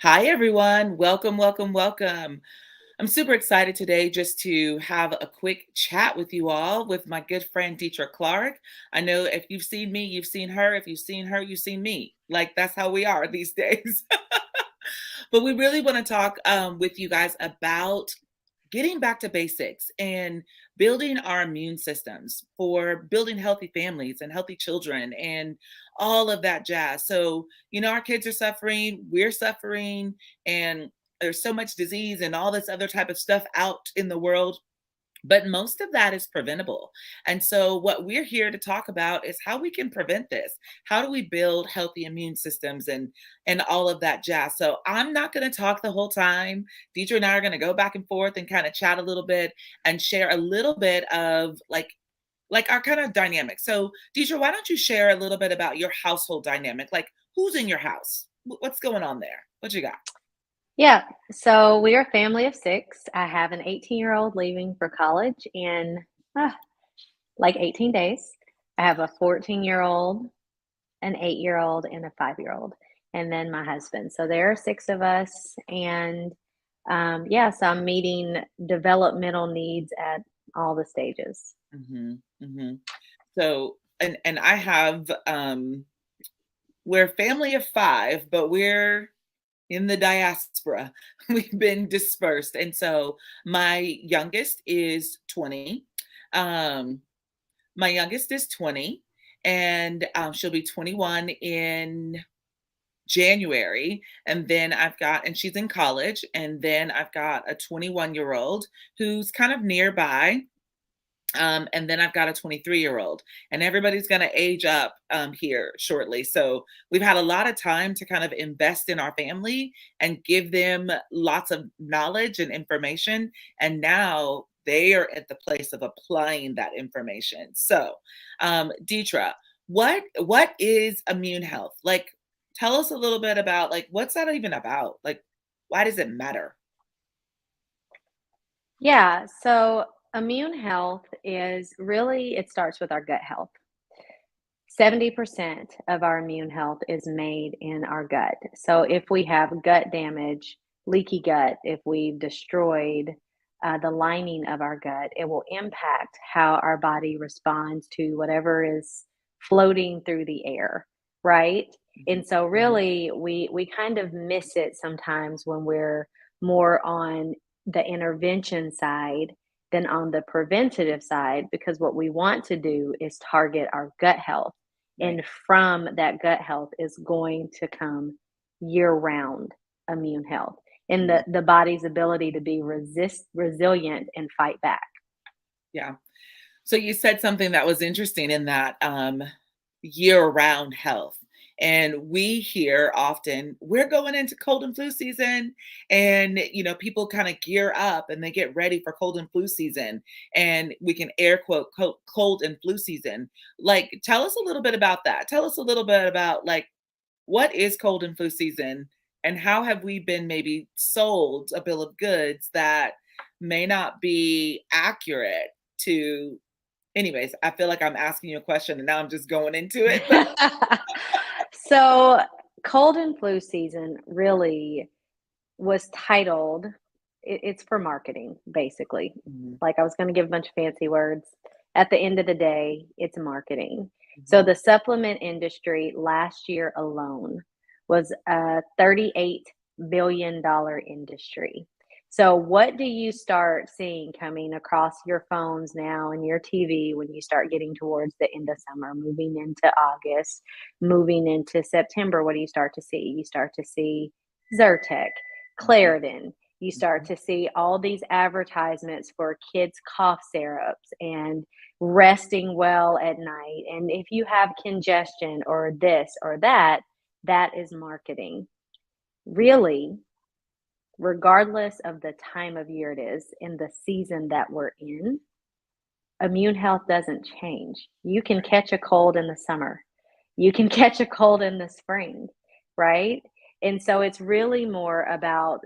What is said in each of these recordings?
Hi, everyone. Welcome, welcome, welcome. I'm super excited today just to have a quick chat with you all with my good friend Deetra Clark. I know if you've seen me, you've seen her. If you've seen her, you've seen me. Like that's how we are these days. But we really want to talk with you guys about getting back to basics and building our immune systems for building healthy families and healthy children and all of that jazz. So, our kids are suffering, we're suffering, and there's so much disease and all this other type of stuff out in the world, but most of that is preventable. And so, what we're here to talk about is how we can prevent this. How do we build healthy immune systems and all of that jazz? So, I'm not going to talk the whole time. Deidre and I are going to go back and forth and kind of chat a little bit and share a little bit of like our kind of dynamic. So, Deidre, why don't you share a little bit about your household dynamic? Like, who's in your house? What's going on there? What you got? Yeah, so we are a family of 6. I have an 18-year-old leaving for college in, like 18 days. I have a 14-year-old, an 8-year-old, and a 5-year-old, and then my husband. So there are 6 of us, and, yeah, so I'm meeting developmental needs at all the stages. Hmm. Hmm. So, and I have we're a family of 5, but we're in the diaspora. We've been dispersed. And so my youngest is 20. Um, my youngest is 20, and she'll be 21 in January. And then and she's in college. And then I've got a 21-year-old who's kind of nearby, and then I've got a 23-year-old, and everybody's going to age up here shortly. So we've had a lot of time to kind of invest in our family and give them lots of knowledge and information. And now they are at the place of applying that information. So, Deetra, what is immune health? Like, tell us a little bit about like what's that even about? Like, why does it matter? Yeah, so immune health is really it starts with our gut health. 70% of our immune health is made in our gut. So if we have gut damage, leaky gut, if we've destroyed the lining of our gut, it will impact how our body responds to whatever is floating through the air, right? Mhm, And so mhm. really we kind of miss it sometimes when we're more on the intervention side than on the preventative side, because what we want to do is target our gut health, Right. and from that gut health is going to come year round immune health and Mhm. the body's ability to be resilient and fight back. Yeah. So you said something that was interesting in that year-round health. And we hear often we're going into cold and flu season, and people kind of gear up and they get ready for cold and flu season, and we can air quote cold and flu season. Like, tell us a little bit about that. Tell us a little bit about like what is cold and flu season, and how have we been maybe sold a bill of goods that may not be accurate to. Anyways, I feel like I'm asking you a question and now I'm just going into it, but So cold and flu season really was titled, it's for marketing basically. Mhm, Like I was going to give a bunch of fancy words. At the end of the day, it's marketing. So mhm, the supplement industry last year alone was a $38 billion industry. So what do you start seeing coming across your phones now and your TV when you start getting towards the end of summer, moving into August, moving into September? What do you start to see? You start to see Zyrtec, mhm, Claritin. You start mhm, to see all these advertisements for kids' cough syrups and resting well at night. And if you have congestion or this or that, that is marketing. Really, regardless of the time of year it is in the season that we're in, immune health doesn't change. You can catch a cold in the summer, you can catch a cold in the spring, right? And so it's really more about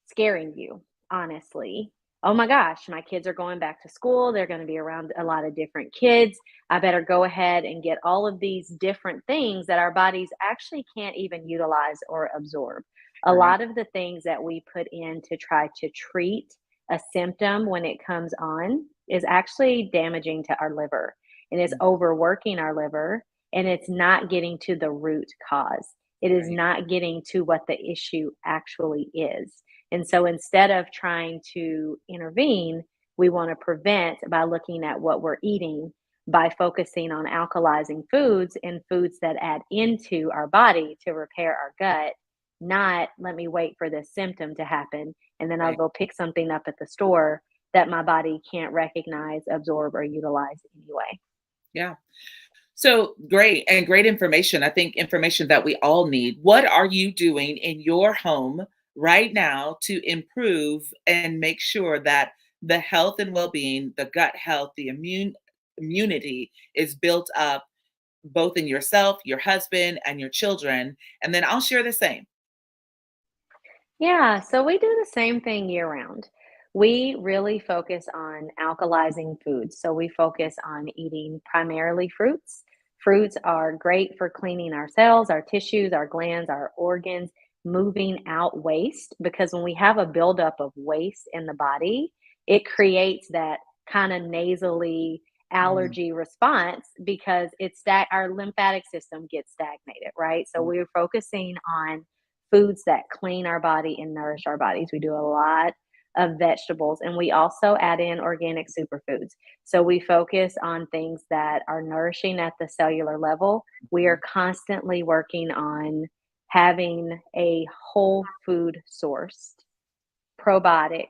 scaring you, honestly. oh my gosh, my kids are going back to school. They're going to be around a lot of different kids. I better go ahead and get all of these different things that our bodies actually can't even utilize or absorb. A Right. lot of the things that we put in to try to treat a symptom when it comes on is actually damaging to our liver, and it's Mm, overworking our liver, and it's not getting to the root cause. It is right. not getting to what the issue actually is. And so instead of trying to intervene, we want to prevent by looking at what we're eating, by focusing on alkalizing foods and foods that add into our body to repair our gut, not let me wait for this symptom to happen and then I'll Right. go pick something up at the store that my body can't recognize, absorb, or utilize anyway. Yeah. So great and great information. I think information that we all need. What are you doing in your home right now to improve and make sure that the health and well-being, the gut health, the immunity is built up both in yourself, your husband, and your children? And then I'll share the same. Yeah, so we do the same thing year round. We really focus on alkalizing foods. So we focus on eating primarily fruits. Fruits are great for cleaning our cells, our tissues, our glands, our organs, moving out waste. Because when we have a buildup of waste in the body, it creates that kind of nasally Mm, allergy response because our lymphatic system gets stagnated, right? So mm, we're focusing on foods that clean our body and nourish our bodies. We do a lot of vegetables and we also add in organic superfoods. So we focus on things that are nourishing at the cellular level. We mm, are constantly working on having a whole food sourced probiotic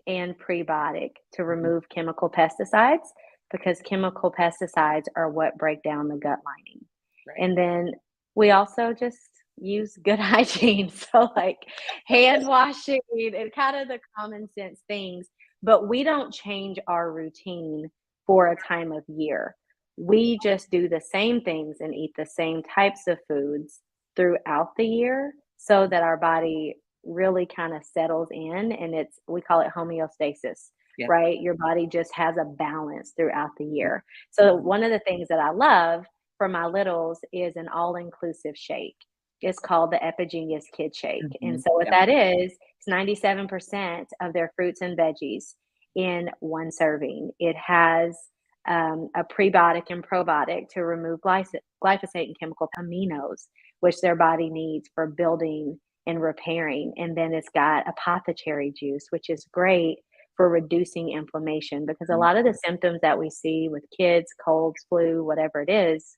and prebiotic to mhm. remove chemical pesticides because chemical pesticides are what break down the gut lining. Right. And then we also just use good hygiene. So, like hand washing and kind of the common sense things, but we don't change our routine for a time of year. We just do the same things and eat the same types of foods throughout the year so that our body really kind of settles in and we call it homeostasis, Yeah. right? Your body just has a balance throughout the year. So one of the things that I love for my littles is an all-inclusive shake. It's called the Epigenius Kid Shake. And Mhm. so what Yeah. that is, it's 97% of their fruits and veggies in one serving. It has a prebiotic and probiotic to remove glyphosate and chemical aminos, which their body needs for building and repairing. And then it's got apothecary juice, which is great for reducing inflammation because a Mm, lot of the symptoms that we see with kids, colds, flu, whatever it is,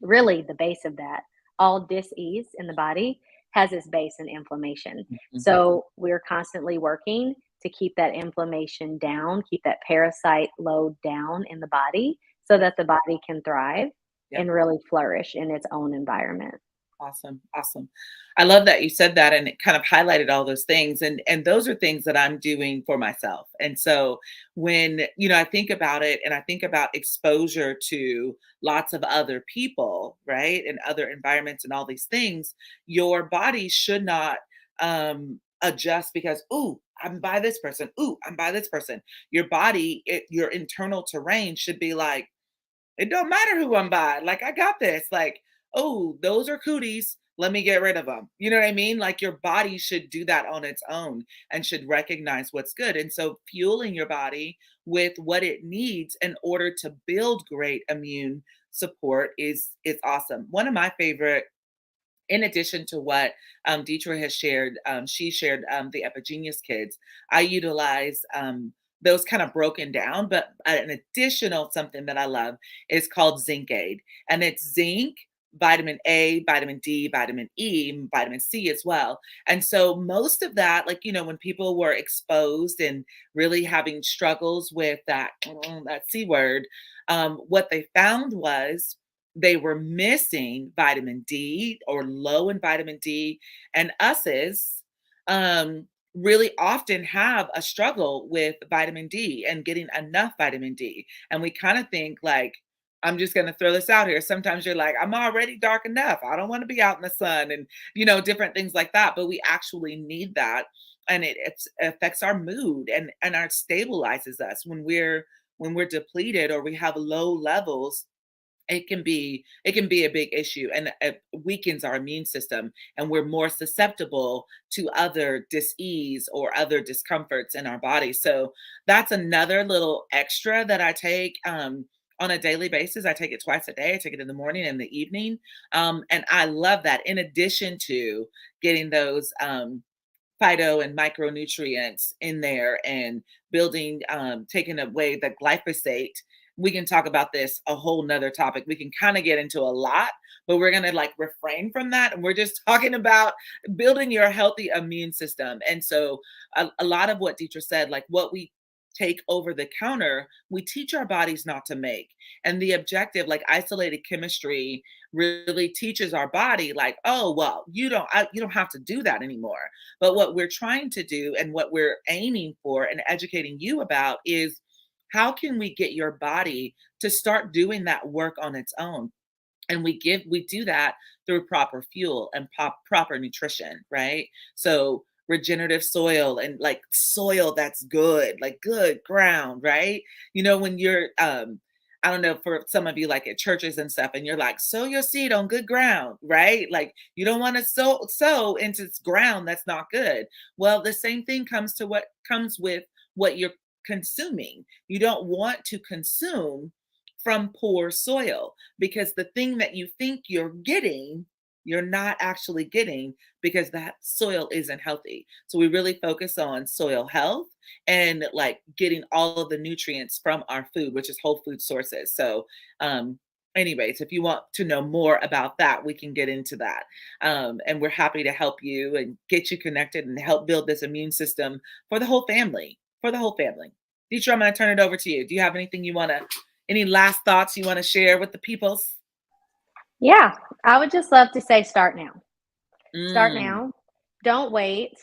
really the base of that, all dis-ease in the body has its base in inflammation. mhm. So we're constantly working to keep that inflammation down, keep that parasite load down in the body so Yeah. that the body can thrive Yeah. and really flourish in its own environment. Awesome, awesome. I love that you said that and it kind of highlighted all those things and those are things that I'm doing for myself. And so when, I think about it and I think about exposure to lots of other people, right? And other environments and all these things, your body should not adjust because, ooh, I'm by this person. Ooh, I'm by this person. Your body, your internal terrain should be like, it don't matter who I'm by. Like, I got this. Like, oh, those are cooties. Let me get rid of them. You know what I mean? Like, your body should do that on its own and should recognize what's good. And so, fueling your body with what it needs in order to build great immune support is awesome. One of my favorite, in addition to what Deidre has shared, she shared the Epigenius kids. I utilize those kind of broken down, but an additional something that I love is called Zinc Aid. And it's zinc, vitamin A, vitamin D, vitamin E, and vitamin C as well. And so most of that, like, when people were exposed and really having struggles with that C word, what they found was they were missing vitamin D or low in vitamin D, and us's really often have a struggle with vitamin D and getting enough vitamin D. And we kind of think like, I'm just going to throw this out here. Sometimes you're like, I'm already dark enough. I don't want to be out in the sun and, different things like that. But we actually need that. and it affects our mood and our stabilizes us when we're depleted or we have low levels. It can be a big issue, and it weakens our immune system, and we're more susceptible to other dis-ease or other discomforts in our body. So that's another little extra that I take on a daily basis. I take it twice a day. I take it in the morning and the evening, and I love that. In addition to getting those phyto and micronutrients in there and building, taking away the glyphosate. We can talk about this a whole nother topic. We can kind of get into a lot, but we're going to like refrain from that. And we're just talking about building your healthy immune system. And so a lot of what Deidre said, like what we take over the counter, we teach our bodies not to make. And the objective, like isolated chemistry, really teaches our body, like, oh, well, you don't have to do that anymore. But what we're trying to do and what we're aiming for and educating you about is how can we get your body to start doing that work on its own? And we do that through proper fuel and proper nutrition, right? So regenerative soil and like soil that's good, like good ground, right? When you're I don't know, for some of you like at churches and stuff, and you're like, sow your seed on good ground, right? Like you don't want to sow into ground that's not good. Well, the same thing comes with what you're consuming. You don't want to consume from poor soil, because the thing that you think you're getting, you're not actually getting, because that soil isn't healthy. So we really focus on soil health and like getting all of the nutrients from our food, which is whole food sources. So, anyways, if you want to know more about that, we can get into that. And we're happy to help you and get you connected and help build this immune system for the whole family. For the whole family. Deidre, I'm going to turn it over to you. Do you have anything any last thoughts you want to share with the peoples? Yeah, I would just love to say start now. Start Mm, now. Don't wait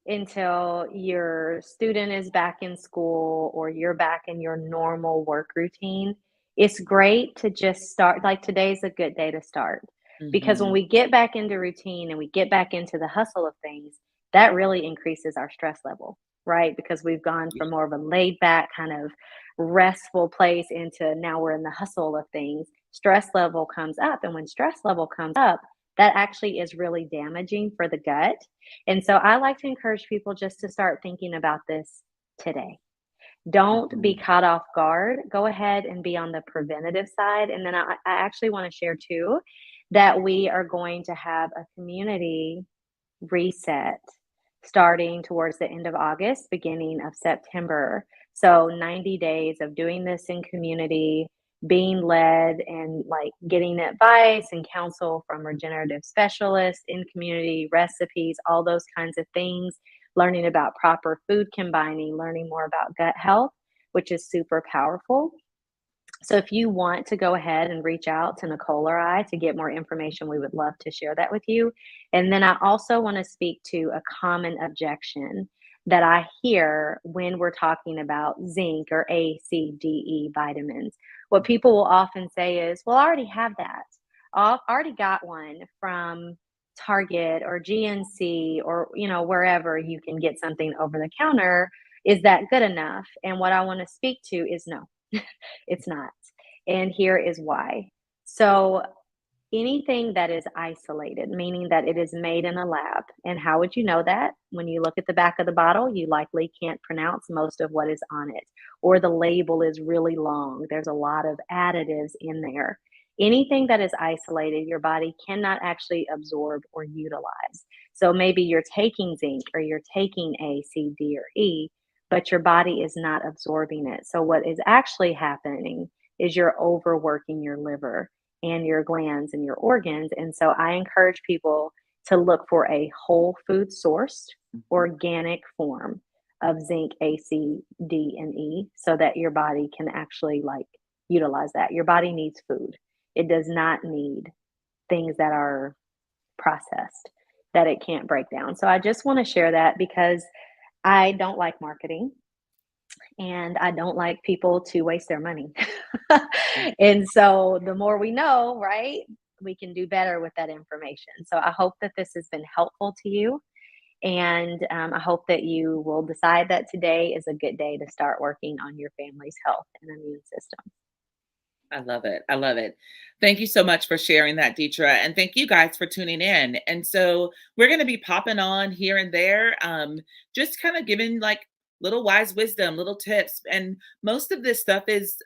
until your student is back in school or you're back in your normal work routine. It's great to just start. Like today's a good day to start because when mhm. we get back into routine and we get back into the hustle of things, that really increases our stress level, right? Because we've gone from more of a laid back kind of restful place into now we're in the hustle of things. Stress level comes up. And when stress level comes up, that actually is really damaging for the gut. And so I like to encourage people just to start thinking about this today. Don't be Mhm. caught off guard. Go ahead and be on the preventative side. And then I actually want to share too that we are going to have a community reset starting towards the end of August, beginning of September. So 90 days of doing this in community, being led and like getting advice and counsel from regenerative specialists in community, recipes, all those kinds of things, learning about proper food combining, learning more about gut health, which is super powerful. So if you want to go ahead and reach out to Nicole or I to get more information, we would love to share that with you. And then I also want to speak to a common objection that I hear when we're talking about zinc or A, C, D, E vitamins. What people will often say is, well, I already have that. I already got one from Target or GNC or, wherever you can get something over the counter. Is that good enough? And what I want to speak to is no. It's not. And here is why. So, anything that is isolated, meaning that it is made in a lab. And how would you know that? When you look at the back of the bottle, you likely can't pronounce most of what is on it, or the label is really long. There's a lot of additives in there. Anything that is isolated, your body cannot actually absorb or utilize. So maybe you're taking zinc or you're taking A, C, D, or E, but your body is not absorbing it. So, what is actually happening is you're overworking your liver and your glands and your organs. And so I encourage people to look for a whole food sourced, Mhm. organic form of zinc, A, C, D, and E so that your body can actually like utilize that. Your body needs food. It does not need things that are processed that it can't break down. So I just want to share that because I don't like marketing and I don't like people to waste their money. And so the more we know, right, we can do better with that information. So I hope that this has been helpful to you. And I hope that you will decide that today is a good day to start working on your family's health and immune system. I love it. I love it. Thank you so much for sharing that, Deetra. And thank you guys for tuning in. And so we're going to be popping on here and there, just kind of giving like little wise wisdom, little tips. And most of this stuff is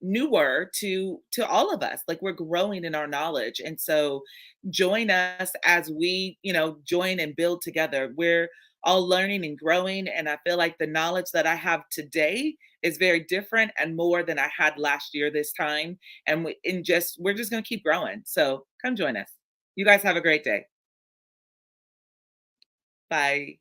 newer to all of us. Like we're growing in our knowledge. And so join us as we, join and build together. We're all learning and growing. And I feel like the knowledge that I have today is very different and more than I had last year this time. And we're just going to keep growing. So come join us. You guys have a great day. Bye.